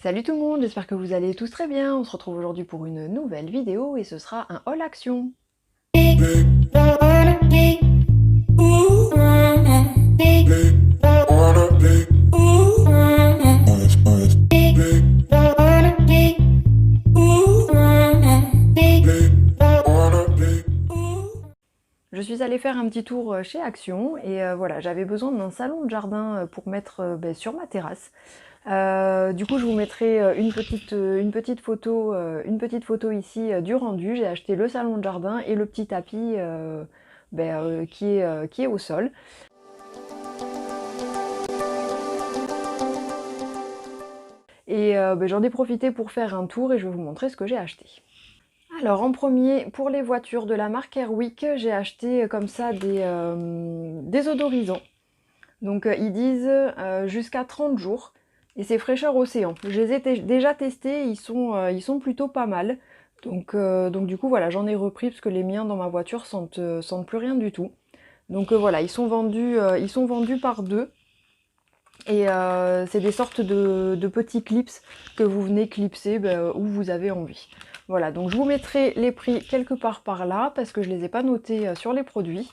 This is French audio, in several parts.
Salut tout le monde, j'espère que vous allez tous très bien. On se retrouve aujourd'hui pour une nouvelle vidéo et ce sera un haul action. Je suis allée faire un petit tour chez Action et voilà, j'avais besoin d'un salon de jardin pour mettre sur ma terrasse. Du coup, je vous mettrai une petite photo ici du rendu. J'ai acheté le salon de jardin et le petit tapis qui est au sol. Et j'en ai profité pour faire un tour et je vais vous montrer ce que j'ai acheté. Alors en premier, pour les voitures de la marque Airwick, j'ai acheté comme ça des odorisants. Donc ils disent jusqu'à 30 jours. Et c'est fraîcheur océan. Je les ai déjà testés, ils sont plutôt pas mal. Donc du coup voilà, j'en ai repris parce que les miens dans ma voiture sentent plus rien du tout. Donc voilà, ils sont vendus par deux. Et c'est des sortes de petits clips que vous venez clipser où vous avez envie. Voilà, donc je vous mettrai les prix quelque part par là parce que je ne les ai pas notés sur les produits.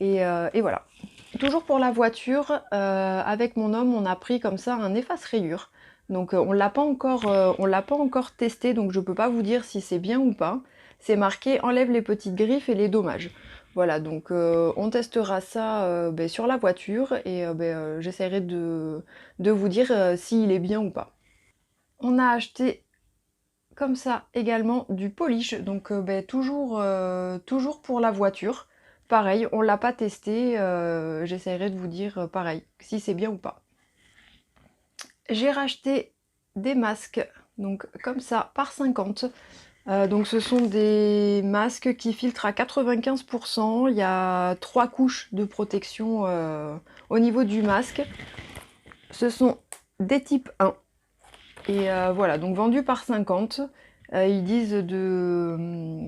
Et voilà. Toujours pour la voiture, avec mon homme, on a pris comme ça un efface-rayures. Donc on l'a pas encore testé, donc je peux pas vous dire si c'est bien ou pas. C'est marqué enlève les petites griffes et les dommages. Voilà, donc on testera ça sur la voiture et j'essaierai de vous dire s'il est bien ou pas. On a acheté comme ça également du polish, donc toujours pour la voiture. Pareil, on l'a pas testé, j'essaierai de vous dire pareil, si c'est bien ou pas. J'ai racheté des masques, donc comme ça, par 50. Donc ce sont des masques qui filtrent à 95%. Il y a 3 couches de protection au niveau du masque. Ce sont des types 1. Et voilà, donc vendus par 50. Ils disent de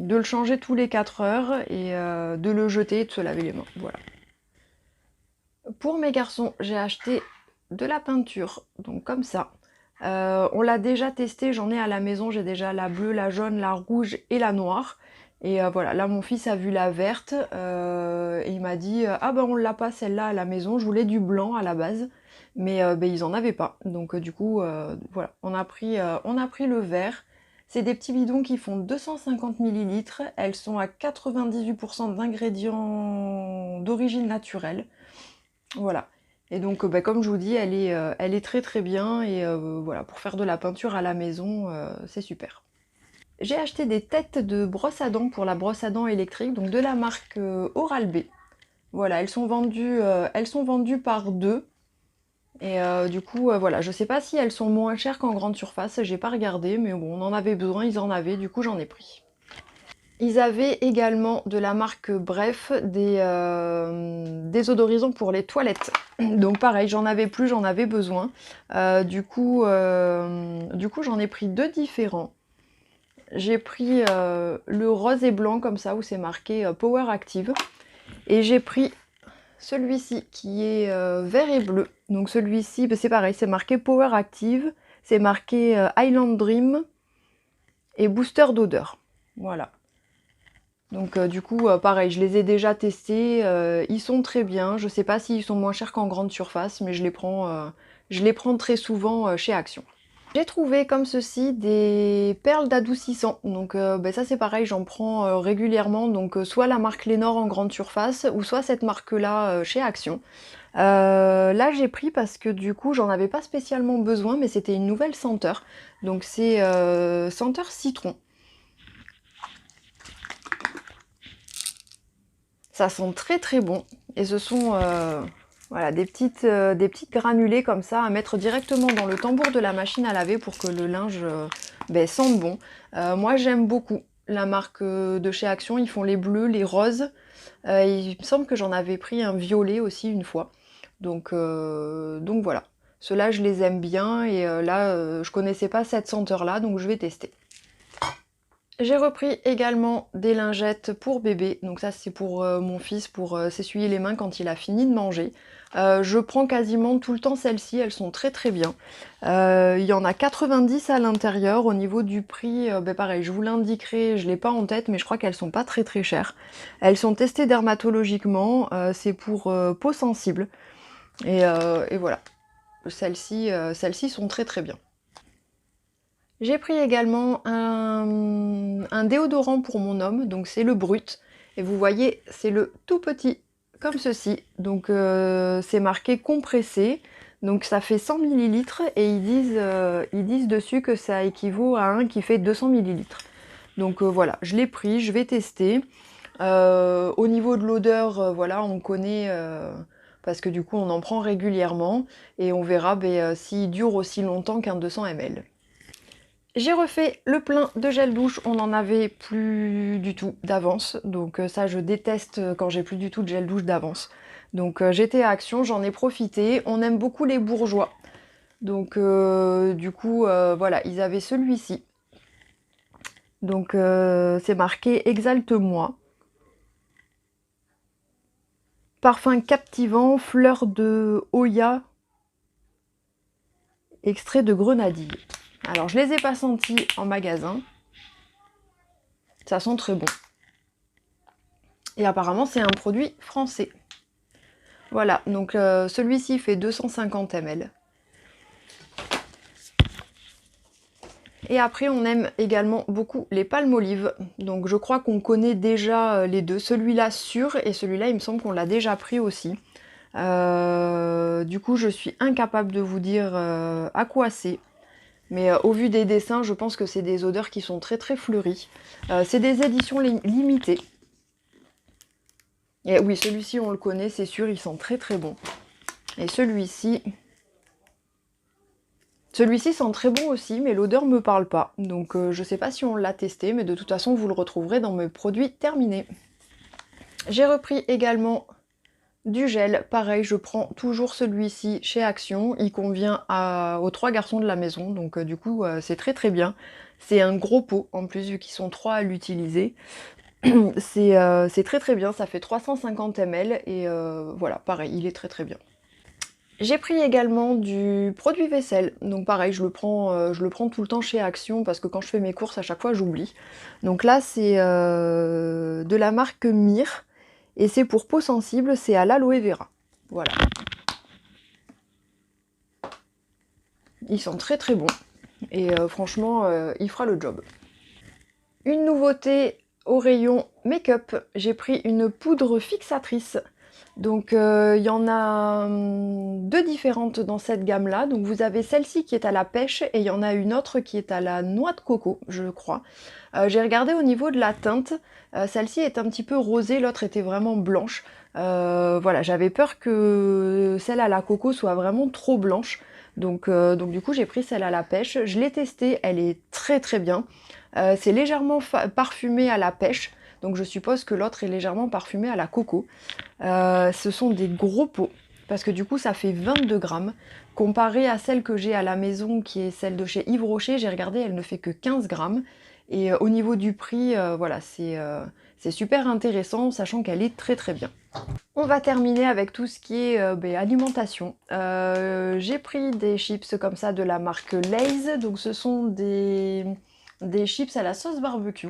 le changer tous les 4 heures et de le jeter et de se laver les mains. Voilà. Pour mes garçons, j'ai acheté de la peinture, donc comme ça. On l'a déjà testé, j'en ai à la maison, j'ai déjà la bleue, la jaune, la rouge et la noire. Et voilà, là mon fils a vu la verte et il m'a dit ah ben on l'a pas celle-là à la maison, je voulais du blanc à la base, mais ils en avaient pas. Donc du coup voilà, on a pris le vert. C'est des petits bidons qui font 250 ml, elles sont à 98% d'ingrédients d'origine naturelle. Voilà. Et donc, comme je vous dis, elle est très très bien et voilà, pour faire de la peinture à la maison, c'est super. J'ai acheté des têtes de brosse à dents pour la brosse à dents électrique, donc de la marque Oral-B. Voilà, elles sont vendues par deux. Et du coup, voilà, je sais pas si elles sont moins chères qu'en grande surface, j'ai pas regardé, mais bon, on en avait besoin, ils en avaient, du coup j'en ai pris. Ils avaient également de la marque Bref des odorisants pour les toilettes. Donc pareil, j'en avais plus, j'en avais besoin. Du coup, j'en ai pris deux différents. J'ai pris le rose et blanc comme ça où c'est marqué Power Active. Et j'ai pris celui-ci qui est vert et bleu. Donc celui-ci, c'est pareil, c'est marqué Power Active. C'est marqué Island Dream et Booster d'odeur. Voilà. Donc du coup, pareil, je les ai déjà testés, ils sont très bien. Je sais pas s'ils sont moins chers qu'en grande surface, mais je les prends très souvent chez Action. J'ai trouvé comme ceci des perles d'adoucissant. Donc ça c'est pareil, j'en prends régulièrement. Donc soit la marque Lénore en grande surface, ou soit cette marque-là chez Action. Là j'ai pris parce que du coup j'en avais pas spécialement besoin, mais c'était une nouvelle senteur. Donc c'est senteur citron. Ça sent très très bon et ce sont voilà, des petites granulées comme ça à mettre directement dans le tambour de la machine à laver pour que le linge sente bon. Moi j'aime beaucoup la marque de chez Action, ils font les bleus, les roses. Il me semble que j'en avais pris un violet aussi une fois. Donc voilà, ceux-là je les aime bien et là je connaissais pas cette senteur là donc je vais tester. J'ai repris également des lingettes pour bébé, donc ça c'est pour mon fils, pour s'essuyer les mains quand il a fini de manger. Je prends quasiment tout le temps celles-ci, elles sont très très bien. Il y en a 90 à l'intérieur. Au niveau du prix, pareil, je vous l'indiquerai, je ne l'ai pas en tête, mais je crois qu'elles sont pas très très chères. Elles sont testées dermatologiquement, c'est pour peau sensible. Et voilà, celles-ci sont très très bien. J'ai pris également un déodorant pour mon homme, donc c'est le Brut. Et vous voyez, c'est le tout petit, comme ceci. Donc c'est marqué compressé. Donc ça fait 100 ml et ils disent dessus que ça équivaut à un qui fait 200 ml. Donc voilà, je l'ai pris, je vais tester. Au niveau de l'odeur, voilà, on connaît, parce que du coup on en prend régulièrement. Et on verra s'il dure aussi longtemps qu'un 200 ml. J'ai refait le plein de gel douche, on n'en avait plus du tout d'avance, donc ça je déteste quand j'ai plus du tout de gel douche d'avance. Donc j'étais à Action, j'en ai profité, on aime beaucoup les bourgeois. Donc du coup voilà, ils avaient celui-ci. Donc c'est marqué Exalte-moi. Parfum captivant, fleur de Oya, extrait de grenadille. Alors je les ai pas sentis en magasin, ça sent très bon. Et apparemment c'est un produit français. Voilà, donc celui-ci fait 250 ml. Et après on aime également beaucoup les palmolives. Donc je crois qu'on connaît déjà les deux. Celui-là sûr, et celui-là il me semble qu'on l'a déjà pris aussi. Du coup je suis incapable de vous dire à quoi c'est. Mais au vu des dessins, je pense que c'est des odeurs qui sont très très fleuries. C'est des éditions limitées. Et oui, celui-ci on le connaît, c'est sûr, il sent très très bon. Et celui-ci sent très bon aussi, mais l'odeur me parle pas. Donc je sais pas si on l'a testé, mais de toute façon vous le retrouverez dans mes produits terminés. J'ai repris également du gel. Pareil, je prends toujours celui-ci chez Action. Il convient aux 3 garçons de la maison, donc du coup c'est très très bien. C'est un gros pot en plus, vu qu'ils sont 3 à l'utiliser. C'est très très bien, ça fait 350 ml et voilà, pareil, il est très très bien. J'ai pris également du produit vaisselle, donc pareil, je le prends tout le temps chez Action parce que quand je fais mes courses à chaque fois j'oublie. Donc là c'est de la marque Mire et c'est pour peau sensible, c'est à l'aloe vera. Voilà. Ils sont très très bons et franchement il fera le job. Une nouveauté au rayon make-up, j'ai pris une poudre fixatrice. Donc il y en a 2 différentes dans cette gamme-là. Donc vous avez celle-ci qui est à la pêche et il y en a une autre qui est à la noix de coco, je crois. J'ai regardé au niveau de la teinte, celle-ci est un petit peu rosée, l'autre était vraiment blanche. Voilà, j'avais peur que celle à la coco soit vraiment trop blanche. Donc du coup j'ai pris celle à la pêche, je l'ai testée, elle est très très bien. C'est légèrement parfumé à la pêche. Donc je suppose que l'autre est légèrement parfumé à la coco. Ce sont des gros pots, parce que du coup ça fait 22 grammes. Comparé à celle que j'ai à la maison, qui est celle de chez Yves Rocher, j'ai regardé, elle ne fait que 15 grammes. Et au niveau du prix, voilà, c'est super intéressant, sachant qu'elle est très très bien. On va terminer avec tout ce qui est alimentation. J'ai pris des chips comme ça de la marque Lay's, donc ce sont des chips à la sauce barbecue.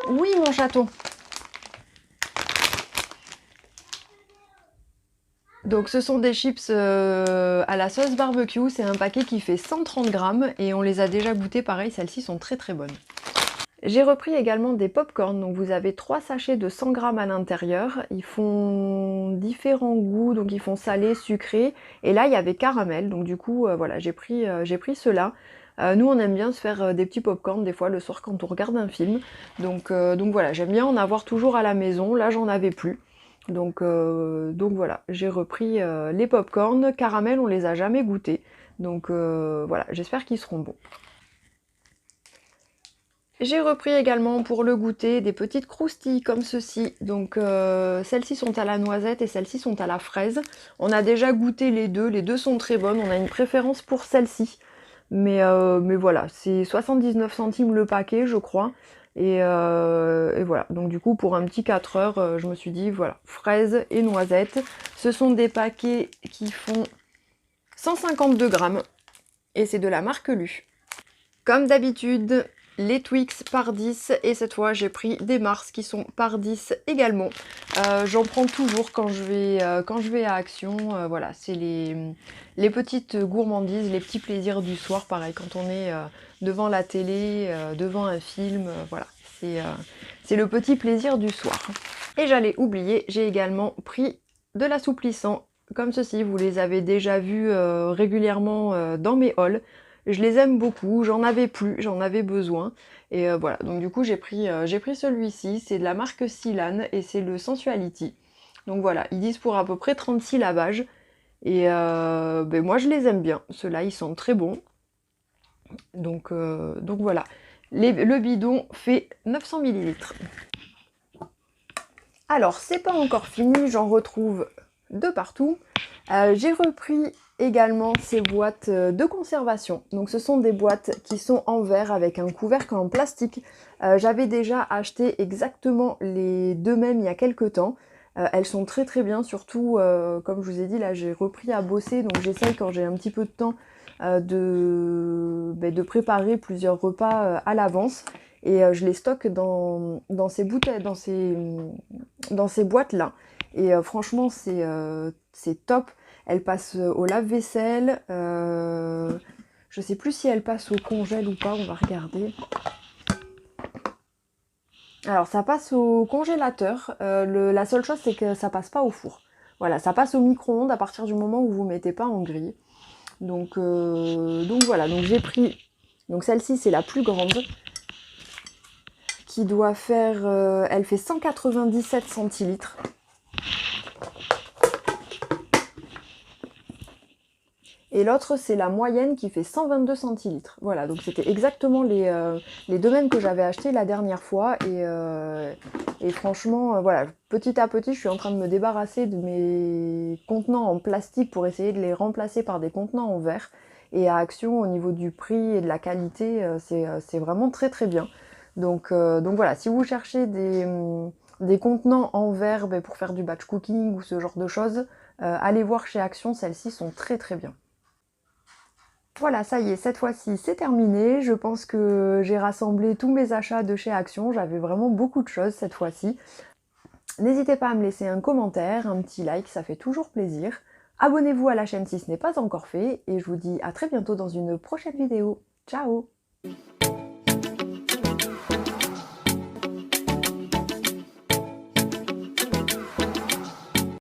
Oui, mon chaton. Donc ce sont des chips à la sauce barbecue, c'est un paquet qui fait 130 grammes et on les a déjà goûtés, pareil, celles-ci sont très très bonnes. J'ai repris également des pop-corn, donc vous avez 3 sachets de 100 grammes à l'intérieur, ils font différents goûts, donc ils font salé, sucré, et là il y avait caramel, donc du coup voilà, j'ai pris ceux-là. Nous on aime bien se faire des petits pop-corn des fois le soir quand on regarde un film, donc voilà, j'aime bien en avoir toujours à la maison, là j'en avais plus. Donc voilà, j'ai repris les pop-corn, caramel on les a jamais goûtés, donc voilà, j'espère qu'ils seront bons. J'ai repris également pour le goûter des petites croustilles comme ceci. Donc celles-ci sont à la noisette et celles-ci sont à la fraise. On a déjà goûté les deux sont très bonnes. On a une préférence pour celle-ci. Mais voilà, c'est 79 centimes le paquet je crois. Et voilà, donc du coup pour un petit 4 heures, je me suis dit voilà, fraises et noisettes. Ce sont des paquets qui font 152 grammes et c'est de la marque Lu. Comme d'habitude, les Twix par 10 et cette fois j'ai pris des Mars qui sont par 10 également. J'en prends toujours quand je vais à Action. Voilà, c'est les petites gourmandises, les petits plaisirs du soir, pareil, quand on est devant la télé, devant un film, voilà, c'est le petit plaisir du soir. Et j'allais oublier, j'ai également pris de l'assouplissant, comme ceci, vous les avez déjà vus régulièrement dans mes hauls. Je les aime beaucoup, j'en avais plus, j'en avais besoin. Et voilà, donc du coup j'ai pris celui-ci, c'est de la marque Silan et c'est le Sensuality. Donc voilà, ils disent pour à peu près 36 lavages. Et ben moi je les aime bien, ceux-là ils sont très bons. Donc voilà, le bidon fait 900 ml. Alors c'est pas encore fini, j'en retrouve de partout. J'ai repris également ces boîtes de conservation. Donc ce sont des boîtes qui sont en verre avec un couvercle en plastique. J'avais déjà acheté exactement les deux mêmes il y a quelques temps. Elles sont très très bien, surtout comme je vous ai dit là j'ai repris à bosser, donc j'essaye quand j'ai un petit peu de temps de préparer plusieurs repas à l'avance. Et je les stocke dans ces bouteilles, dans ces boîtes là. Et franchement c'est top. Elle passe au lave-vaisselle. Je sais plus si elle passe au congèle ou pas, on va regarder. Alors ça passe au congélateur. La seule chose c'est que ça passe pas au four. Voilà, ça passe au micro-ondes à partir du moment où vous ne mettez pas en grille. Donc voilà, donc j'ai pris. Donc celle-ci c'est la plus grande. Qui doit faire. Elle fait 197 centilitres. Et l'autre, c'est la moyenne qui fait 122 centilitres. Voilà, donc c'était exactement les deux mêmes que j'avais achetés la dernière fois. Et franchement, voilà, petit à petit, je suis en train de me débarrasser de mes contenants en plastique pour essayer de les remplacer par des contenants en verre. Et à Action, au niveau du prix et de la qualité, c'est vraiment très très bien. Donc voilà, si vous cherchez des contenants en verre pour faire du batch cooking ou ce genre de choses, allez voir chez Action, celles-ci sont très très bien. Voilà, ça y est, cette fois-ci c'est terminé. Je pense que j'ai rassemblé tous mes achats de chez Action. J'avais vraiment beaucoup de choses cette fois-ci. N'hésitez pas à me laisser un commentaire, un petit like, ça fait toujours plaisir. Abonnez-vous à la chaîne si ce n'est pas encore fait. Et je vous dis à très bientôt dans une prochaine vidéo. Ciao!